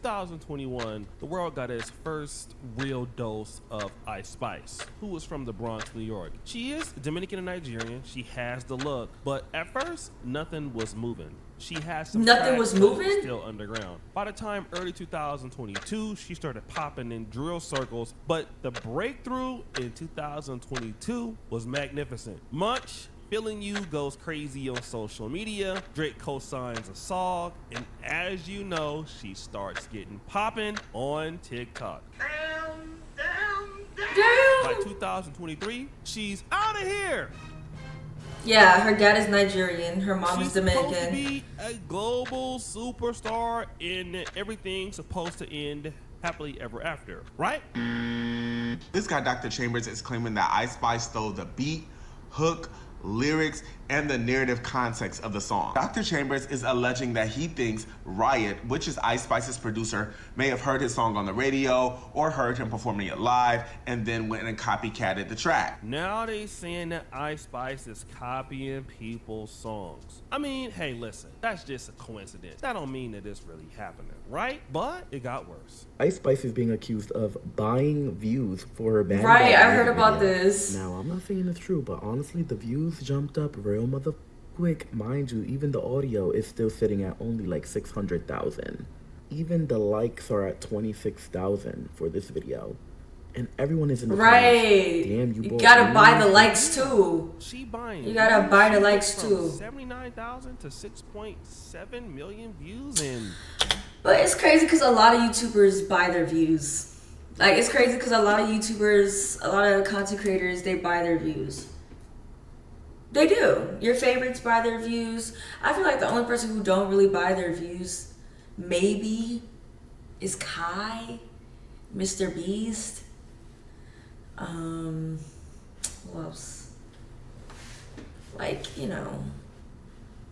2021, the world got its first real dose of Ice Spice, who was from the Bronx, New York. She is Dominican and Nigerian. She has the look, but at first, nothing was moving. She had some nothing was moving? Still underground. By the time early 2022, she started popping in drill circles, but the breakthrough in 2022 was magnificent. Much Feeling You goes crazy on social media. Drake co-signs a song, and as you know, she starts getting popping on TikTok. By 2023, she's out of here. Yeah, her dad is Nigerian, her mom is Dominican. She's supposed to be a global superstar, and everything's supposed to end happily ever after, right? This guy, Dr. Chambers, is claiming that Ice Spice stole the beat, hook, lyrics, and the narrative context of the song. Dr. Chambers is alleging that he thinks Riot, which is Ice Spice's producer, may have heard his song on the radio or heard him performing it live and then went and copycatted the track. Now they saying that Ice Spice is copying people's songs. I mean, hey, listen, that's just a coincidence. That don't mean that it's really happening, right? But it got worse. Ice Spice is being accused of buying views for her band. Right, I heard about this. Now, I'm not saying it's true, but honestly, the views jumped up real mother quick. Mind you, even the audio is still sitting at only like 600,000. Even the likes are at 26,000 for this video. And everyone is in the right. Damn, you gotta buy the likes too. She buying. You gotta buy the likes too. 79,000 to 6.7 million views in. But it's crazy because a lot of YouTubers buy their views. Like, it's crazy because a lot of YouTubers, a lot of content creators, they buy their views. They do. Your favorites buy their views. I feel like the only person who don't really buy their views, maybe, is Kai, Mr. Beast. Who else? Like, you know,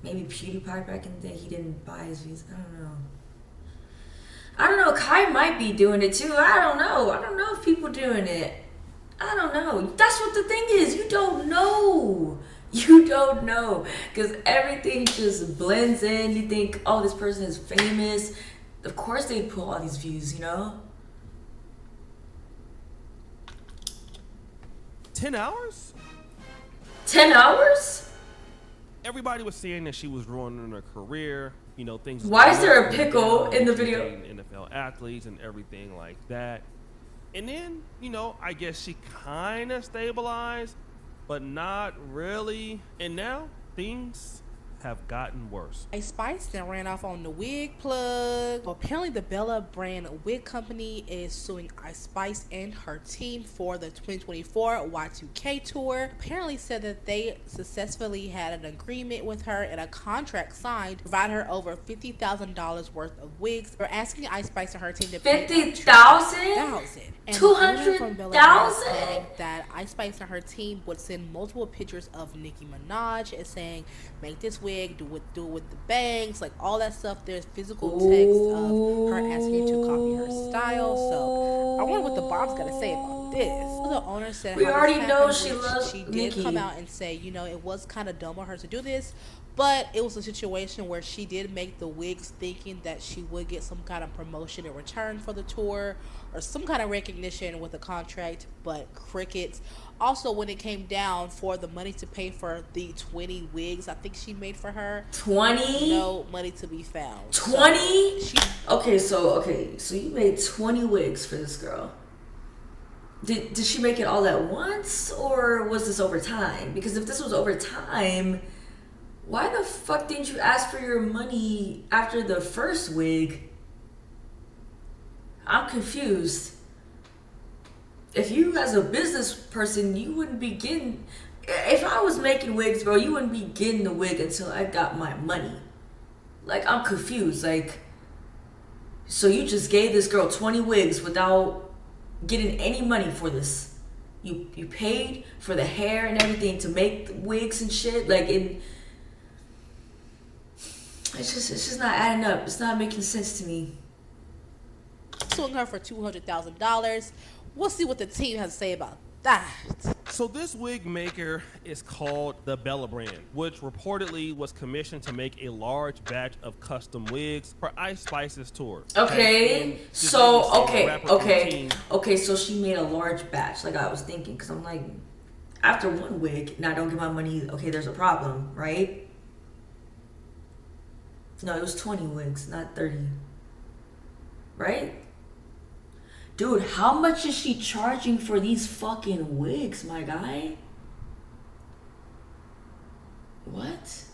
maybe PewDiePie back in the day, he didn't buy his views. I don't know. Kai might be doing it too. I don't know if people doing it. I don't know. That's what the thing is. You don't know. You don't know. Because everything just blends in. You think, oh, this person is famous. Of course they pull all these views, you know? 10 hours? 10 hours? Everybody was saying that she was ruining her career. You know, things. Why is there a pickle in the video? NFL athletes and everything like that. And then, you know, I guess she kind of stabilized, but not really. And now things have gotten worse. Ice Spice then ran off on the wig plug. Apparently the Bella brand wig company is suing Ice Spice and her team for the 2024 Y2K tour. Apparently said that they successfully had an agreement with her and a contract signed to provide her over $50,000 worth of wigs. They're asking Ice Spice and her team to pay $50,000? And 200,000? That Ice Spice and her team would send multiple pictures of Nicki Minaj and saying, make this wig, do it with the bangs, like all that stuff. There's physical text of her asking to copy her style. So I wonder what the Bob's got to say about this. The owner said we already know she loves She did Nicki. come out and say, you know, it was kind of dumb of her to do this, but it was a situation where she did make the wigs thinking that she would get some kind of promotion in return for the tour or some kind of recognition with the contract, but crickets. Also, when it came down for the money to pay for the 20 wigs I think she made for her, 20? No money to be found. 20? So so you made 20 wigs for this girl. Did she make it all at once, or was this over time? Because if this was over time, why the fuck didn't you ask for your money after the first wig? I'm confused. If you, as a business person, you wouldn't be getting... If I was making wigs, bro, you wouldn't be getting the wig until I got my money. Like, I'm confused. Like, so you just gave this girl 20 wigs without getting any money for this. You paid for the hair and everything to make the wigs and shit. Like, it's just not adding up. It's not making sense to me. suing her for $200,000. We'll see what the team has to say about that. So this wig maker is called the Bella brand, which reportedly was commissioned to make a large batch of custom wigs for Ice Spice's tour. Okay, okay, so she made a large batch, like I was thinking, because I'm like, after one wig, and I don't get my money, okay, there's a problem, right? No, it was 20 wigs, not 30. Right? Dude, how much is she charging for these fucking wigs, my guy? What?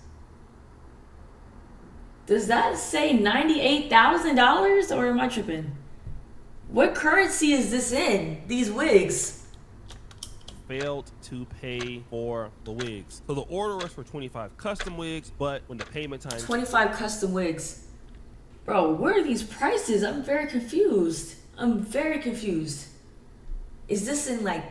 Does that say $98,000 or am I tripping? What currency is this in? These wigs? Failed to pay for the wigs. So the order was for 25 custom wigs, but when the payment time 25 custom wigs. Bro, where are these prices? I'm very confused. Is this in like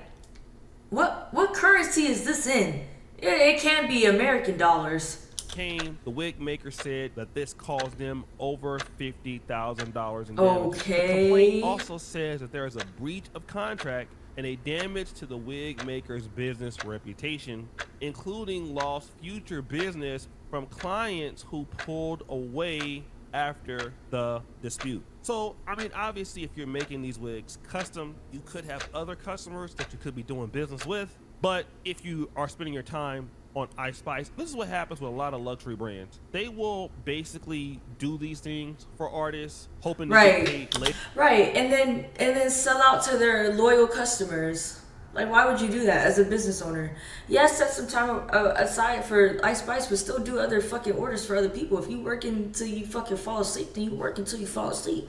what currency is this in? It can't be American dollars. came, the wig maker said that this caused them over $50,000 in damage. Okay. The complaint also says that there is a breach of contract and a damage to the wig maker's business reputation, including lost future business from clients who pulled away after the dispute. So, I mean, obviously, if you're making these wigs custom, you could have other customers that you could be doing business with. But if you are spending your time on Ice Spice, this is what happens with a lot of luxury brands. They will basically do these things for artists, hoping to get paid later. Right, and then sell out to their loyal customers. Like, why would you do that as a business owner? Yes, set some time aside for Ice Spice, but still do other fucking orders for other people. If you work until you fucking fall asleep, then you work until you fall asleep.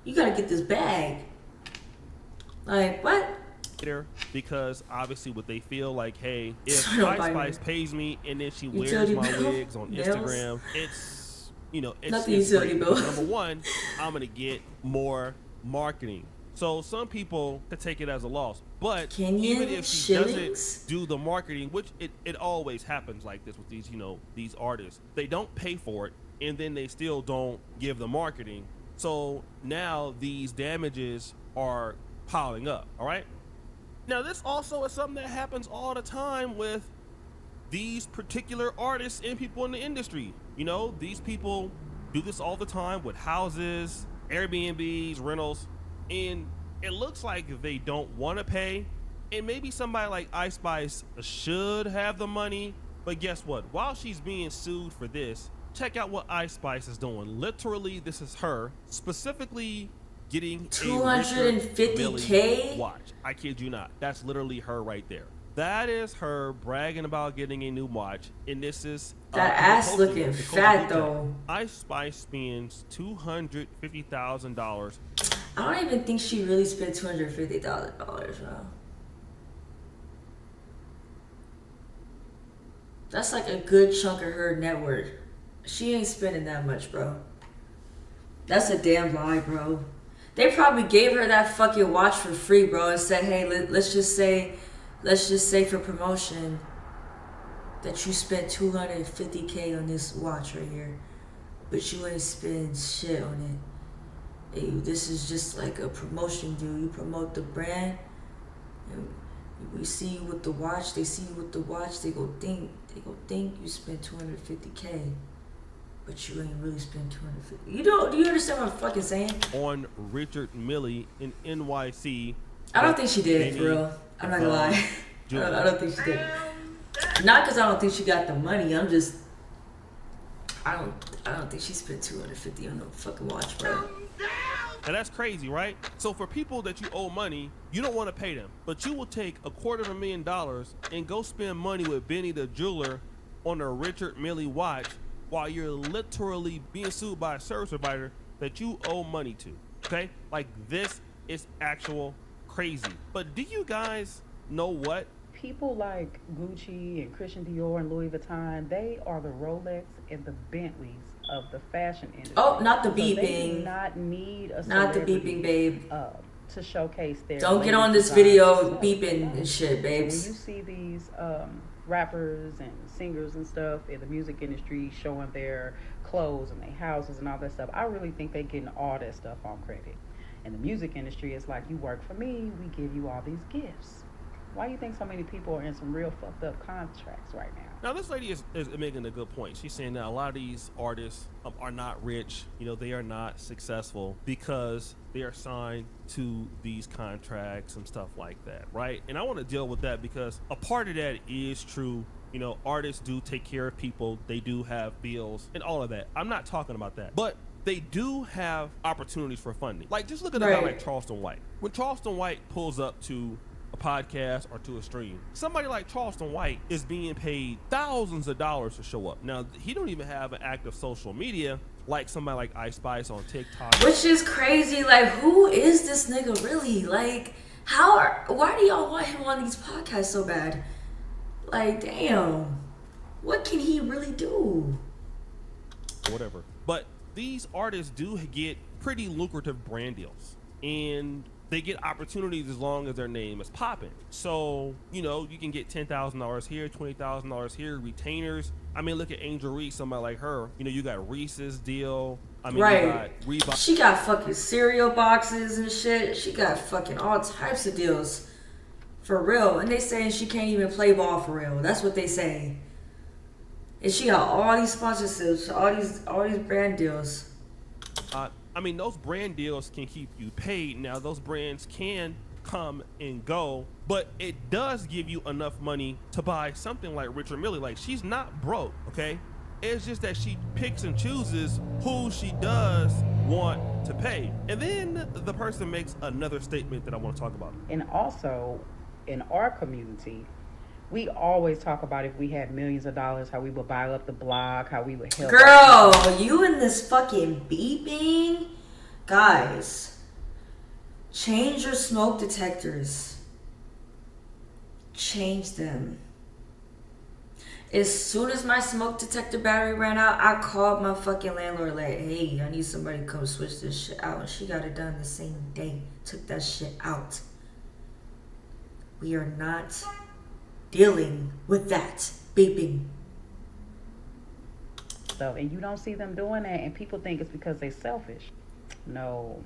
You gotta get this bag. Like, what? Because obviously what they feel like, hey, if Ice Spice pays me and then she wears my wigs on Instagram, it's, you know, it's great. Number one, I'm gonna get more marketing. So some people could take it as a loss, but even if she doesn't do the marketing, which it always happens like this with these, you know, these artists, they don't pay for it and then they still don't give the marketing. So now these damages are piling up. All right. Now, this also is something that happens all the time with these particular artists and people in the industry. You know, these people do this all the time with houses, Airbnbs, rentals, and it looks like they don't want to pay. And maybe somebody like Ice Spice should have the money, but guess what? While she's being sued for this, check out what Ice Spice is doing. Literally, this is her specifically getting $250K watch. I kid you not. That's literally her right there. That is her bragging about getting a new watch, and this is that ass looking fat though. Ice Spice spends $250,000. I don't even think she really spent $250,000, bro. That's like a good chunk of her net worth. She ain't spending that much, bro. That's a damn lie, bro. They probably gave her that fucking watch for free, bro, and said, hey, let's just say for promotion that you spent $250K on this watch right here, but you ain't spend shit on it. Hey, this is just like a promotion deal. You promote the brand, and we see you with the watch. They see you with the watch. They go think you spent $250K. But you ain't really spent $250. Do you understand what I'm fucking saying? On Richard Milley in NYC. I don't think she did, for real. I'm not gonna lie. I don't think she did. Not because I don't think she got the money. I don't think she spent $250 on no fucking watch, bro. And that's crazy, right? So for people that you owe money, you don't want to pay them, but you will take $250,000 and go spend money with Benny the jeweler on a Richard Milley watch, while you're literally being sued by a service provider that you owe money to, okay? Like, this is actual crazy. But do you guys know what? People like Gucci and Christian Dior and Louis Vuitton, they are the Rolex and the Bentleys of the fashion industry. Oh, not the beeping. So they do not need a not the beeping, babe. To showcase their. Don't get on this video beeping and shit, babes. So when you see these rappers and singers and stuff in the music industry showing their clothes and their houses and all that stuff, I really think they're getting all that stuff on credit. In the music industry, it's like, you work for me, we give you all these gifts. Why do you think so many people are in some real fucked up contracts right now? Now, this lady is making a good point. She's saying that a lot of these artists are not rich. You know, they are not successful because they are signed to these contracts and stuff like that, right? And I want to deal with that because a part of that is true. You know, artists do take care of people. They do have bills and all of that. I'm not talking about that. But they do have opportunities for funding. Like, just look at a guy like Charleston White. When Charleston White pulls up to a podcast or to a stream, somebody like Charleston White is being paid thousands of dollars to show up. Now, he don't even have an active social media like somebody like Ice Spice on TikTok. Which is crazy. Like, who is this nigga really? Like, why do y'all want him on these podcasts so bad? Like, damn. What can he really do? Whatever. But these artists do get pretty lucrative brand deals. And they get opportunities as long as their name is popping. So, you know, you can get $10,000 here, $20,000 here, retainers. I mean, look at Angel Reese, somebody like her. You know, you got Reese's deal. I mean, you got Reebok. She got fucking cereal boxes and shit. She got fucking all types of deals. For real. And they saying she can't even play ball for real. That's what they say. And she got all these sponsorships, all these brand deals. I mean, those brand deals can keep you paid. Now, those brands can come and go, but it does give you enough money to buy something like Richard Mille. Like, she's not broke, okay? It's just that she picks and chooses who she does want to pay. And then the person makes another statement that I want to talk about. And also, in our community, we always talk about if we had millions of dollars, how we would buy up the block, how we would help. Girl, you and this fucking beeping? Guys, change your smoke detectors. Change them. As soon as my smoke detector battery ran out, I called my fucking landlord like, hey, I need somebody to come switch this shit out. And she got it done the same day. Took that shit out. We are not dealing with that beeping. So, and you don't see them doing that, and people think it's because they're selfish. No,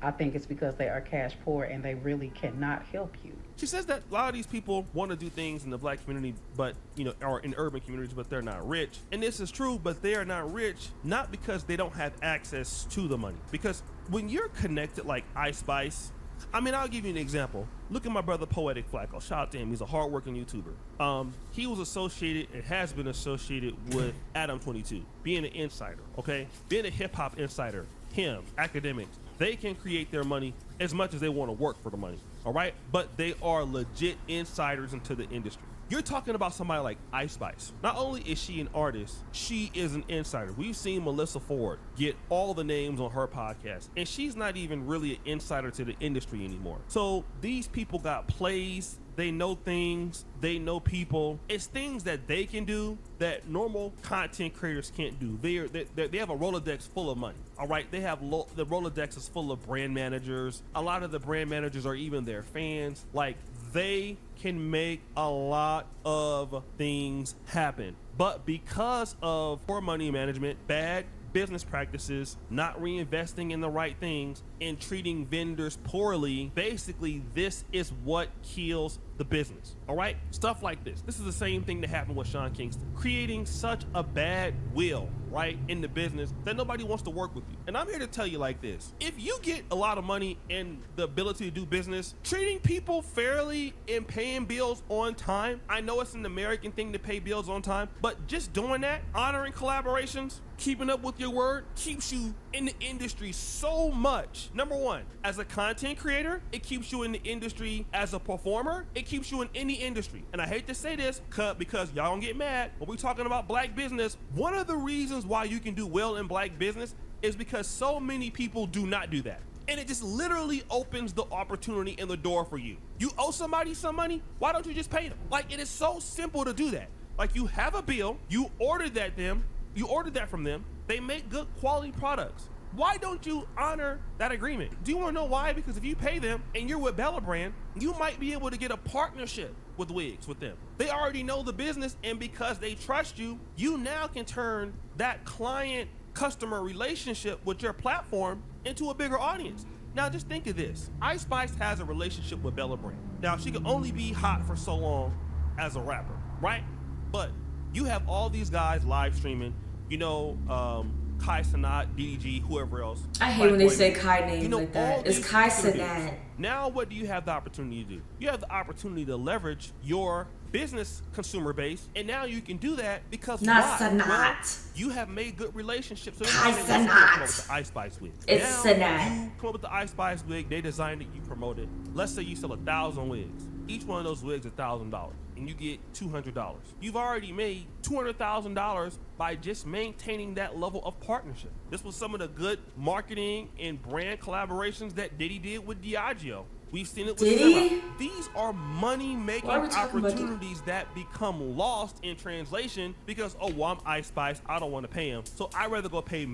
I think it's because they are cash poor and they really cannot help you. She says that a lot of these people want to do things in the black community, but, you know, or in urban communities, but they're not rich. And this is true, but they are not rich, not because they don't have access to the money. Because when you're connected like Ice Spice, I mean, I'll give you an example. Look at my brother Poetic Flacco. Shout out to him. He's a hardworking YouTuber. He was associated and has been associated with Adam 22, being an insider, okay? Being a hip hop insider, him, academics, they can create their money as much as they want to work for the money, all right? But they are legit insiders into the industry. You're talking about somebody like Ice Spice. Not only is she an artist, she is an insider. We've seen Melissa Ford get all the names on her podcast, and she's not even really an insider to the industry anymore. So these people got plays, they know things, they know people. It's things that they can do that normal content creators can't do. They have a Rolodex full of money, all right? They have the Rolodex is full of brand managers. A lot of the brand managers are even their fans. Like, they can make a lot of things happen. But because of poor money management, bad business practices, not reinvesting in the right things, and treating vendors poorly, basically this is what kills the business, all right? Stuff like this. This is the same thing that happened with Sean Kingston, creating such a bad will, right, in the business that nobody wants to work with you. And I'm here to tell you like this. If you get a lot of money and the ability to do business, treating people fairly and paying bills on time, I know it's an American thing to pay bills on time, but just doing that, honoring collaborations, keeping up with your word, keeps you in the industry so much. Number one, as a content creator, it keeps you in the industry. As a performer, it keeps you in any industry. And I hate to say this because y'all don't get mad when we're talking about black business. One of the reasons why you can do well in black business is because so many people do not do that. And it just literally opens the opportunity and the door for you. You owe somebody some money, why don't you just pay them? Like, it is so simple to do that. Like, you have a bill, you ordered that from them, they make good quality products. Why don't you honor that agreement? Do you want to know why? Because if you pay them and you're with Bella Brand, you might be able to get a partnership with Wigs with them. They already know the business, and because they trust you, you now can turn that client customer relationship with your platform into a bigger audience. Now just think of this. Ice Spice has a relationship with Bella Brand. Now she can only be hot for so long as a rapper, right? But you have all these guys live streaming, Kai Cenat, DDG, whoever else. I hate when they say Kai name like that. It's Kai Cenat. Cenat. Now what do you have the opportunity to do? You have the opportunity to leverage your business consumer base, and now you can do that because not why? Cenat. Well, you have made good relationships. So Kai come up Cenat. with the Ice Spice wig. It's now Cenat. You come up with the Ice Spice wig. They designed it. You promote it. Let's say you sell 1,000 wigs. Each one of those wigs $1,000, and you get $200. You've already made $200,000 by just maintaining that level of partnership. This was some of the good marketing and brand collaborations that Diddy did with Diageo. We've seen it with Diddy? These are money-making opportunities that become lost in translation because, I'm Ice Spice, I don't want to pay him. So I'd rather go pay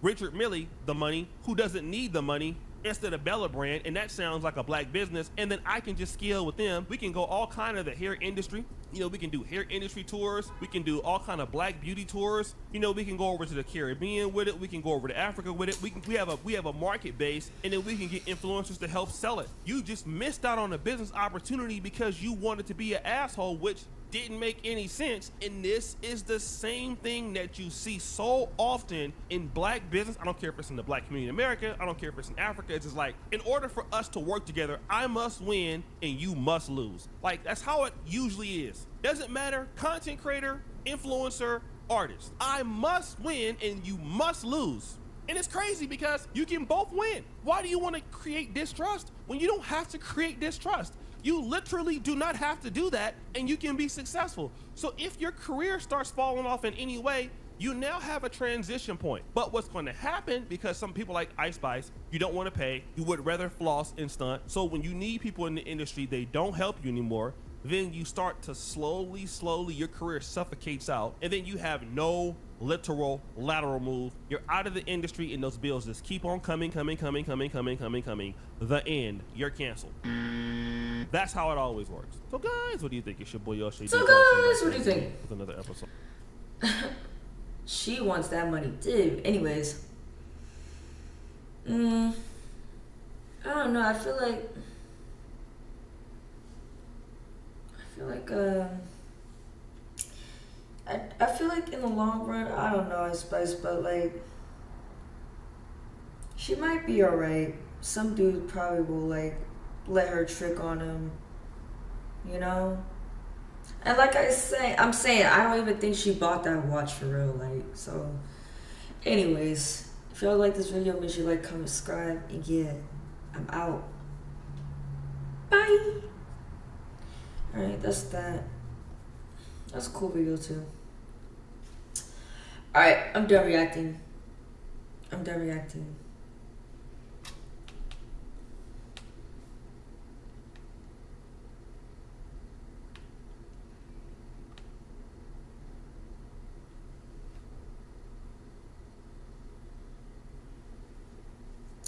Richard Millie, the money, who doesn't need the money, instead of Bella Brand, and that sounds like a black business, and then I can just scale with them. We can go all kind of the hair industry. We can do hair industry tours. We can do all kind of black beauty tours. We can go over to the Caribbean with it. We can go over to Africa with it. We have a market base, and then we can get influencers to help sell it. You just missed out on a business opportunity because you wanted to be an asshole, which didn't make any sense. And this is the same thing that you see so often in black business. I don't care if it's in the black community in America. I don't care if it's in Africa. It's just like, in order for us to work together, I must win and you must lose. Like, that's how it usually is. Doesn't matter, content creator, influencer, artist. I must win and you must lose. And it's crazy because you can both win. Why do you want to create distrust when you don't have to create distrust? You literally do not have to do that, and you can be successful. So if your career starts falling off in any way, you now have a transition point. But what's going to happen, because some people like Ice Spice, you don't want to pay, you would rather floss and stunt. So when you need people in the industry, they don't help you anymore. Then you start to slowly, your career suffocates out, and then you have no lateral move. You're out of the industry, and those bills just keep on coming. The end. You're canceled. That's how it always works. So guys, what do you think? It's your boy Yoshi. So guys, what do you think? With another episode. She wants that money too. Anyways. I don't know. I feel like in the long run, I don't know, Ice Spice, but like, she might be alright. Some dude probably will like let her trick on him, And like I'm saying, I don't even think she bought that watch for real, like, so. Anyways, if y'all like this video, make sure you like, comment, subscribe, and yeah, I'm out. Bye. Alright, that's that. That's a cool video too. Alright, I'm done reacting.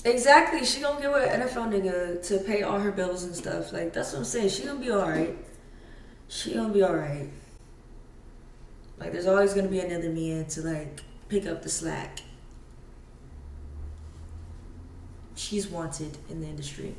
Exactly, she gonna get with an NFL nigga to pay all her bills and stuff. Like, that's what I'm saying. She gonna be alright. Like, there's always gonna be another man to like pick up the slack. She's wanted in the industry.